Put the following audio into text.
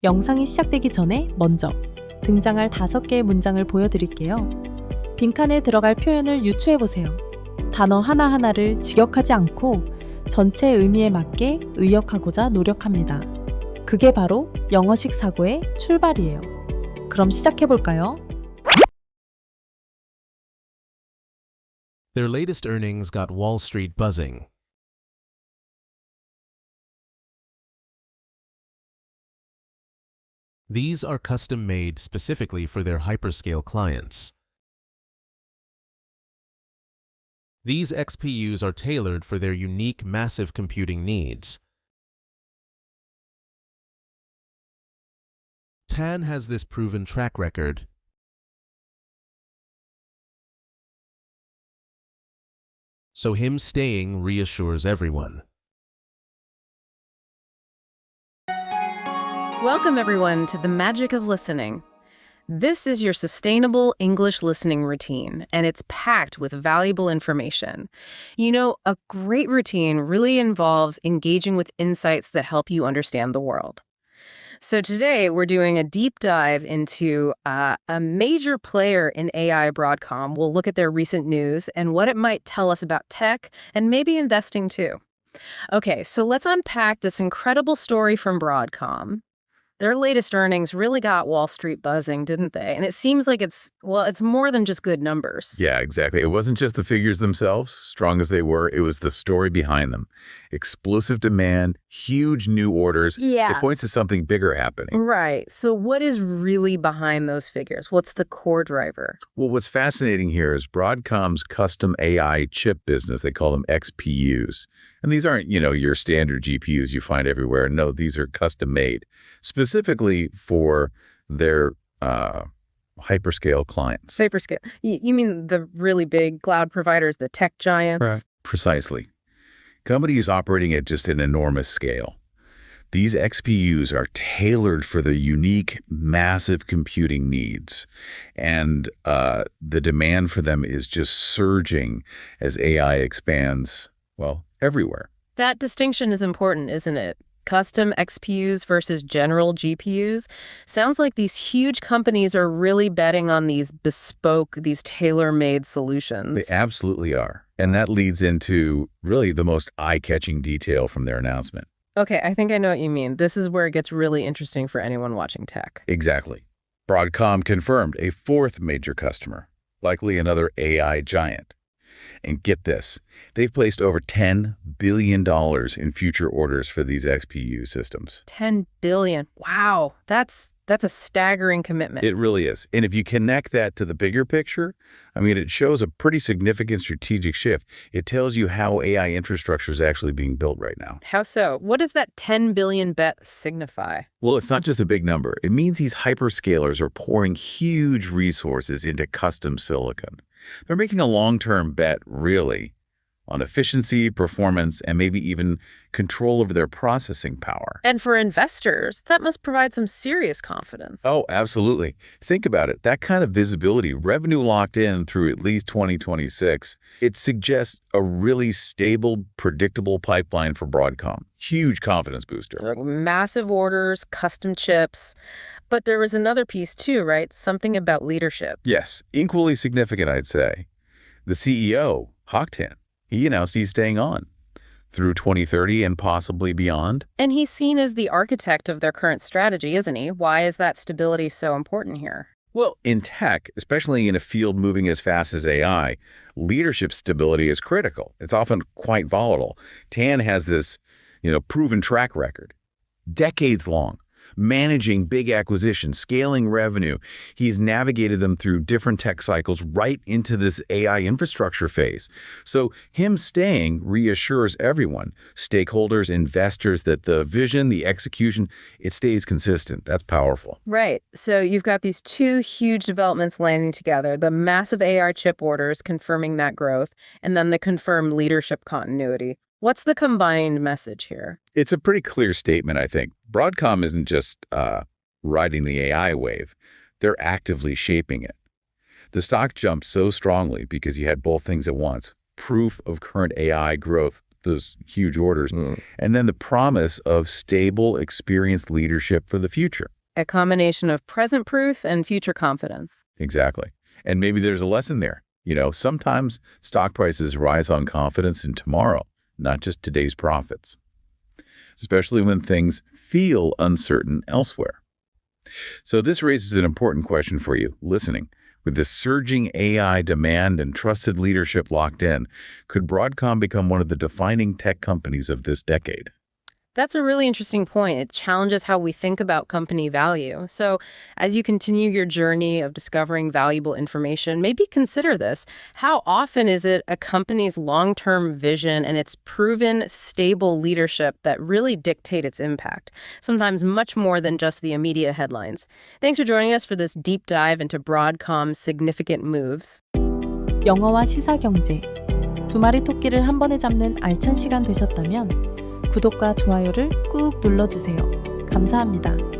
영상이 시작되기 전에 먼저 등장할 5개의 문장을 보여드릴게요. 빈칸에 들어갈 표현을 유추해보세요. 단어 하나하나를 직역하지 않고 전체 의미에 맞게 의역하고자 노력합니다. 그게 바로 영어식 사고의 출발이에요. 그럼 시작해볼까요? Their latest earnings got Wall Street buzzing. These are custom-made specifically for their hyperscale clients. These XPUs are tailored for their unique massive computing needs. Tan has this proven track record. So him staying reassures everyone. Welcome, everyone, to the magic of listening. This is your sustainable English listening routine, and it's packed with valuable information. You know, a great routine really involves engaging with insights that help you understand the world. So today, we're doing a deep dive into a major player in AI, Broadcom. We'll look at their recent news and what it might tell us about tech and maybe investing too. Okay, so let's unpack this incredible story from Broadcom. Their latest earnings really got Wall Street buzzing, didn't they? And it seems like it's more than just good numbers. Yeah, exactly. It wasn't just the figures themselves, strong as they were, it was the story behind them. Explosive demand, huge new orders. Yeah. It points to something bigger happening. Right. So what is really behind those figures? What's the core driver? Well, what's fascinating here is Broadcom's custom AI chip business. They call them XPUs. And these aren't, your standard GPUs you find everywhere. No, these are custom made, specifically for their hyperscale clients. Hyperscale. You mean the really big cloud providers, the tech giants? Right. Precisely. Companies operating at just an enormous scale. These XPUs are tailored for the unique, massive computing needs. And the demand for them is just surging as AI expands, everywhere. That distinction is important, isn't it? Custom XPUs versus general GPUs. Sounds like these huge companies are really betting on these bespoke, these tailor-made solutions. They absolutely are. And that leads into really the most eye-catching detail from their announcement. Okay, I think I know what you mean. This is where it gets really interesting for anyone watching tech. Exactly. Broadcom confirmed a fourth major customer, likely another AI giant. And get this, they've placed over $10 billion in future orders for these XPU systems. $10 billion. Wow, that's a staggering commitment. It really is. And if you connect that to the bigger picture, it shows a pretty significant strategic shift. It tells you how AI infrastructure is actually being built right now. How so? What does that $10 billion bet signify? Well, it's not just a big number. It means these hyperscalers are pouring huge resources into custom silicon. They're making a long-term bet, really, on efficiency, performance, and maybe even control over their processing power. And for investors, that must provide some serious confidence. Oh, absolutely. Think about it. That kind of visibility, revenue locked in through at least 2026, it suggests a really stable, predictable pipeline for Broadcom. Huge confidence booster. Like massive orders, custom chips. But there was another piece too, right? Something about leadership. Yes, equally significant, I'd say. The CEO, Tan, he announced he's staying on through 2030 and possibly beyond. And he's seen as the architect of their current strategy, isn't he? Why is that stability so important here? Well, in tech, especially in a field moving as fast as AI, leadership stability is critical. It's often quite volatile. Tan has this, proven track record, decades long, managing big acquisitions, scaling revenue. He's navigated them through different tech cycles right into this AI infrastructure phase. So him staying reassures everyone, stakeholders, investors, that the vision, the execution, it stays consistent. That's powerful. Right. So you've got these two huge developments landing together, the massive AI chip orders confirming that growth, and then the confirmed leadership continuity. What's the combined message here? It's a pretty clear statement, I think. Broadcom isn't just riding the AI wave. They're actively shaping it. The stock jumped so strongly because you had both things at once. Proof of current AI growth those huge orders. And then the promise of stable, experienced leadership for the future. A combination of present proof and future confidence. Exactly. And maybe there's a lesson there. Sometimes stock prices rise on confidence in tomorrow, not just today's profits, especially when things feel uncertain elsewhere. So this raises an important question for you, listening. With the surging AI demand and trusted leadership locked in, could Broadcom become one of the defining tech companies of this decade? That's a really interesting point. It challenges how we think about company value. So as you continue your journey of discovering valuable information, maybe consider this. How often is it a company's long-term vision and its proven, stable leadership that really dictate its impact? Sometimes much more than just the immediate headlines. Thanks for joining us for this deep dive into Broadcom's significant moves. 영어와 시사 경제. 두 마리 토끼를 한 번에 잡는 알찬 시간 되셨다면 구독과 좋아요를 꾹 눌러주세요. 감사합니다.